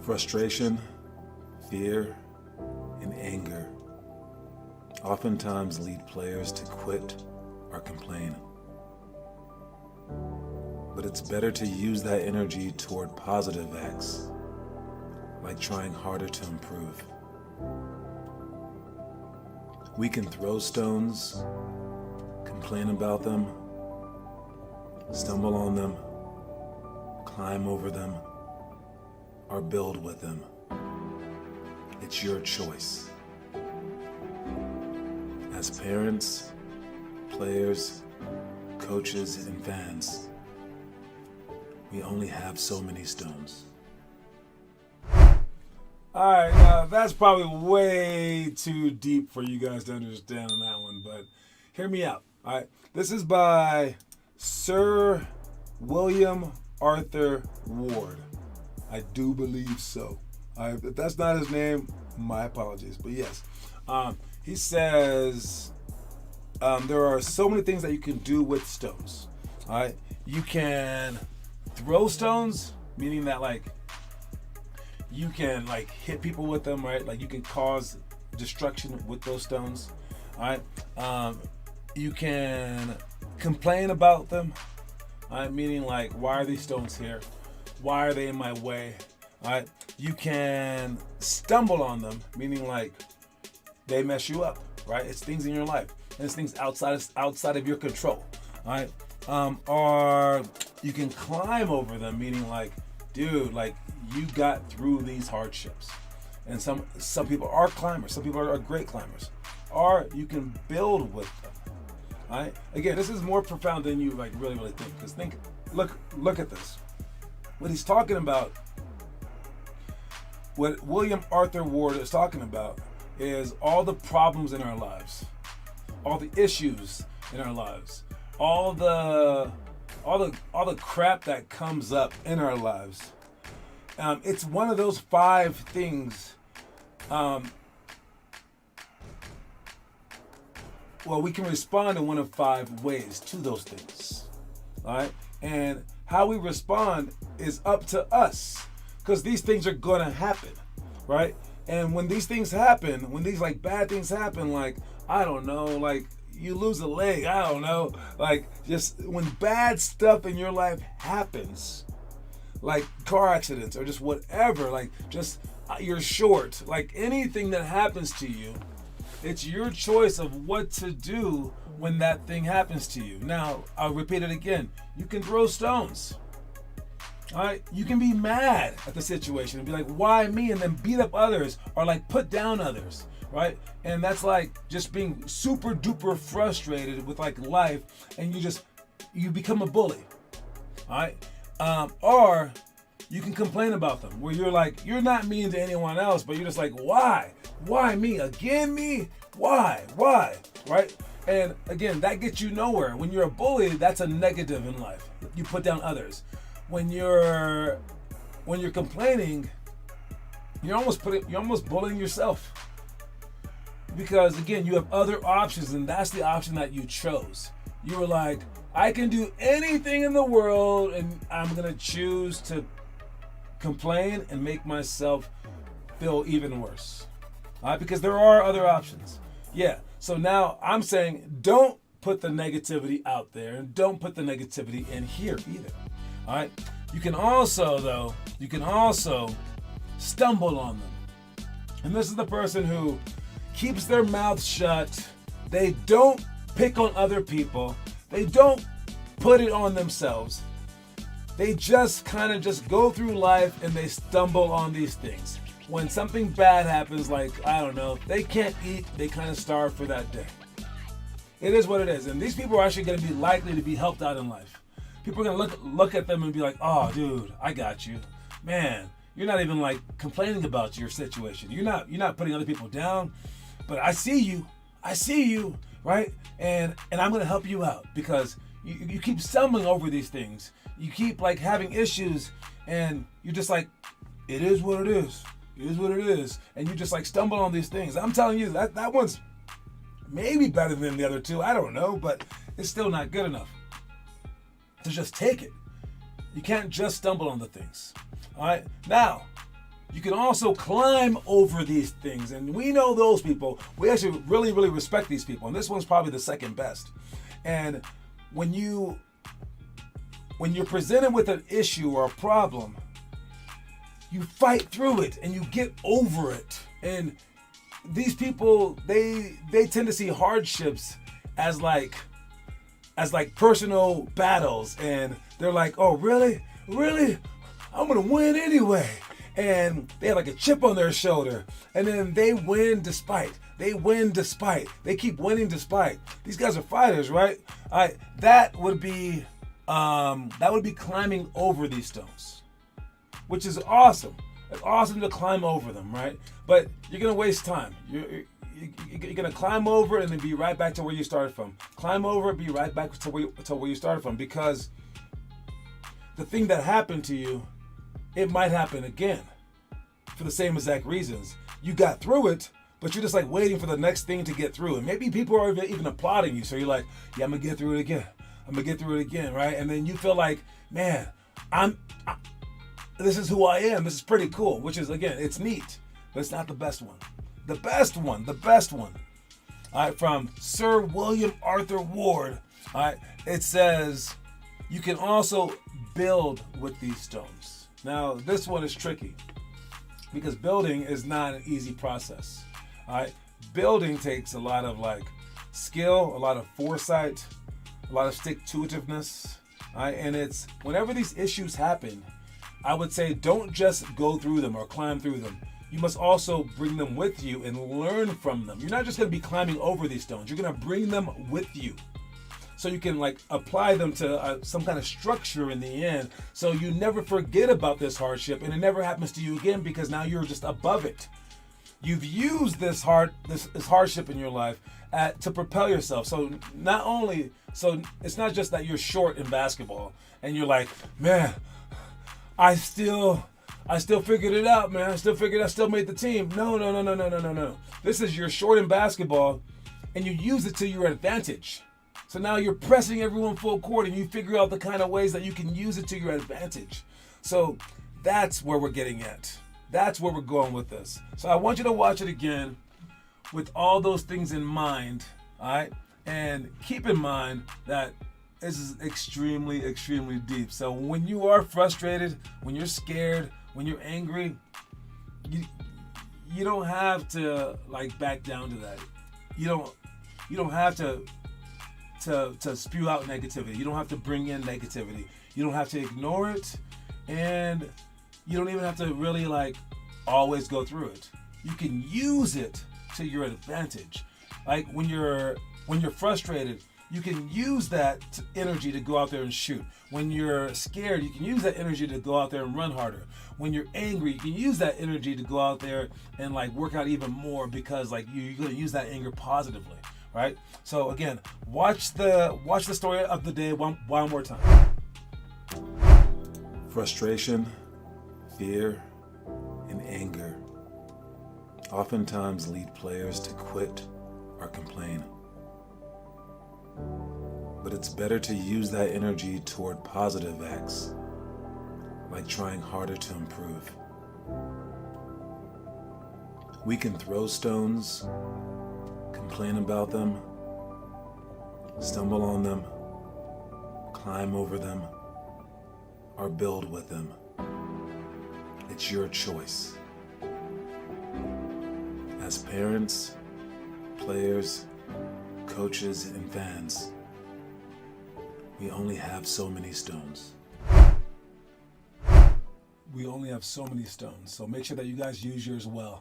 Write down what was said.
Frustration, fear, and anger oftentimes lead players to quit or complain. But it's better to use that energy toward positive acts, like trying harder to improve. We can throw stones, complain about them, stumble on them, climb over them, or build with them. It's your choice. As parents, players, coaches, and fans, we only have so many stones. All right, now that's probably way too deep for you guys to understand on that one, but hear me out. All right, this is by Sir William Arthur Ward. I do believe so. If that's not his name, my apologies, but yes. He says there are so many things that you can do with stones. All right, you can throw stones, meaning that like you can like hit people with them, right? Like you can cause destruction with those stones. All right, you can complain about them. All right, meaning like, why are these stones here? Why are they in my way? All right, you can stumble on them, meaning like they mess you up, right? It's things in your life, and it's things outside of your control, all right? Or you can climb over them, meaning like, dude, like you got through these hardships. And some people are climbers, some people are great climbers. Or you can build with them, all right? Again, this is more profound than you like really think, because look at this. What he's talking about, what William Arthur Ward is talking about, is all the problems in our lives, all the issues in our lives, all the crap that comes up in our lives. It's one of those 5 things. Well, we can respond in one of 5 ways to those things. All right, and how we respond is up to us, because these things are gonna happen, right? And when these things happen, when these like bad things happen, like, I don't know, like you lose a leg, I don't know, like just when bad stuff in your life happens, like car accidents or just whatever, like just you're short, like anything that happens to you, it's your choice of what to do when that thing happens to you. Now, I'll repeat it again. You can throw stones. All right, you can be mad at the situation and be like, why me? And then beat up others or like put down others, right? And that's like just being super duper frustrated with like life, and you become a bully, all right? Or you can complain about them, where you're like, you're not mean to anyone else, but you're just like, why? Why me? Again me? Why? Right? And again, that gets you nowhere. When you're a bully, that's a negative in life. You put down others. When you're complaining, you're almost bullying yourself. Because again, you have other options, and that's the option that you chose. You were like, I can do anything in the world, and I'm gonna choose to complain and make myself feel even worse. All right? Because there are other options. Yeah. So now I'm saying, don't put the negativity out there, and don't put the negativity in here either. All right. You can also stumble on them. And this is the person who keeps their mouth shut. They don't pick on other people. They don't put it on themselves. They just kind of just go through life and they stumble on these things. When something bad happens, like, I don't know, they can't eat, they kind of starve for that day. It is what it is. And these people are actually going to be likely to be helped out in life. People are going to look at them and be like, oh, dude, I got you. Man, you're not even like complaining about your situation. You're not putting other people down, but I see you, right? And I'm going to help you out, because you keep stumbling over these things. You keep like having issues, and you're just like, it is what it is. It is what it is. And you just like stumble on these things. I'm telling you, that one's maybe better than the other 2. I don't know, but it's still not good enough to just take it. You can't just stumble on the things. All right. Now, you can also climb over these things. And we know those people. We actually really, really respect these people. And this one's probably the second best. And when you're presented with an issue or a problem, you fight through it and you get over it. And these people, they tend to see hardships as like personal battles, and they're like, oh, really? I'm gonna win anyway. And they have like a chip on their shoulder, and then they win despite. They keep winning despite. These guys are fighters, right? All right, that would be climbing over these stones, which is awesome. It's awesome to climb over them, right? But you're gonna waste time. You're gonna climb over and then be right back to where you started from. Climb over, be right back to where you started from, because the thing that happened to you, it might happen again for the same exact reasons. You got through it, but you're just like waiting for the next thing to get through. And maybe people are even applauding you. So you're like, yeah, I'm gonna get through it again. Right? And then you feel like, man, this is who I am. This is pretty cool, which is, again, it's neat, but it's not the best one. The best one. All right, from Sir William Arthur Ward. All right, it says, you can also build with these stones. Now, this one is tricky because building is not an easy process. All right, building takes a lot of skill, a lot of foresight, a lot of stick-to-itiveness. All right, and it's whenever these issues happen, I would say don't just go through them or climb through them. You must also bring them with you and learn from them. You're not just going to be climbing over these stones. You're going to bring them with you, so you can apply them to some kind of structure in the end, so you never forget about this hardship and it never happens to you again, because now you're just above it. You've used this hardship in your life to propel yourself. So it's not just that you're short in basketball and you're like, man, I still figured it out, man. I still made the team. No. This is you're short in basketball and you use it to your advantage. So now you're pressing everyone full court and you figure out the kind of ways that you can use it to your advantage. So that's where we're getting at. That's where we're going with this. So I want you to watch it again with all those things in mind, all right? And keep in mind that this is extremely, extremely deep. So when you are frustrated, when you're scared, when you're angry, you don't have to back down to that. You don't have to spew out negativity. You don't have to bring in negativity. You don't have to ignore it, and you don't even have to really always go through it. You can use it to your advantage. Like when you're frustrated, you can use that energy to go out there and shoot. When you're scared, you can use that energy to go out there and run harder. When you're angry, you can use that energy to go out there and work out even more, because you're going to use that anger positively, right? So again, watch the story of the day one more time. Frustration, fear, and anger oftentimes lead players to quit or complain. But it's better to use that energy toward positive acts, like trying harder to improve. We can throw stones, complain about them, stumble on them, climb over them, or build with them. It's your choice. As parents, players, coaches, and fans, we only have so many stones. So make sure that you guys use yours well.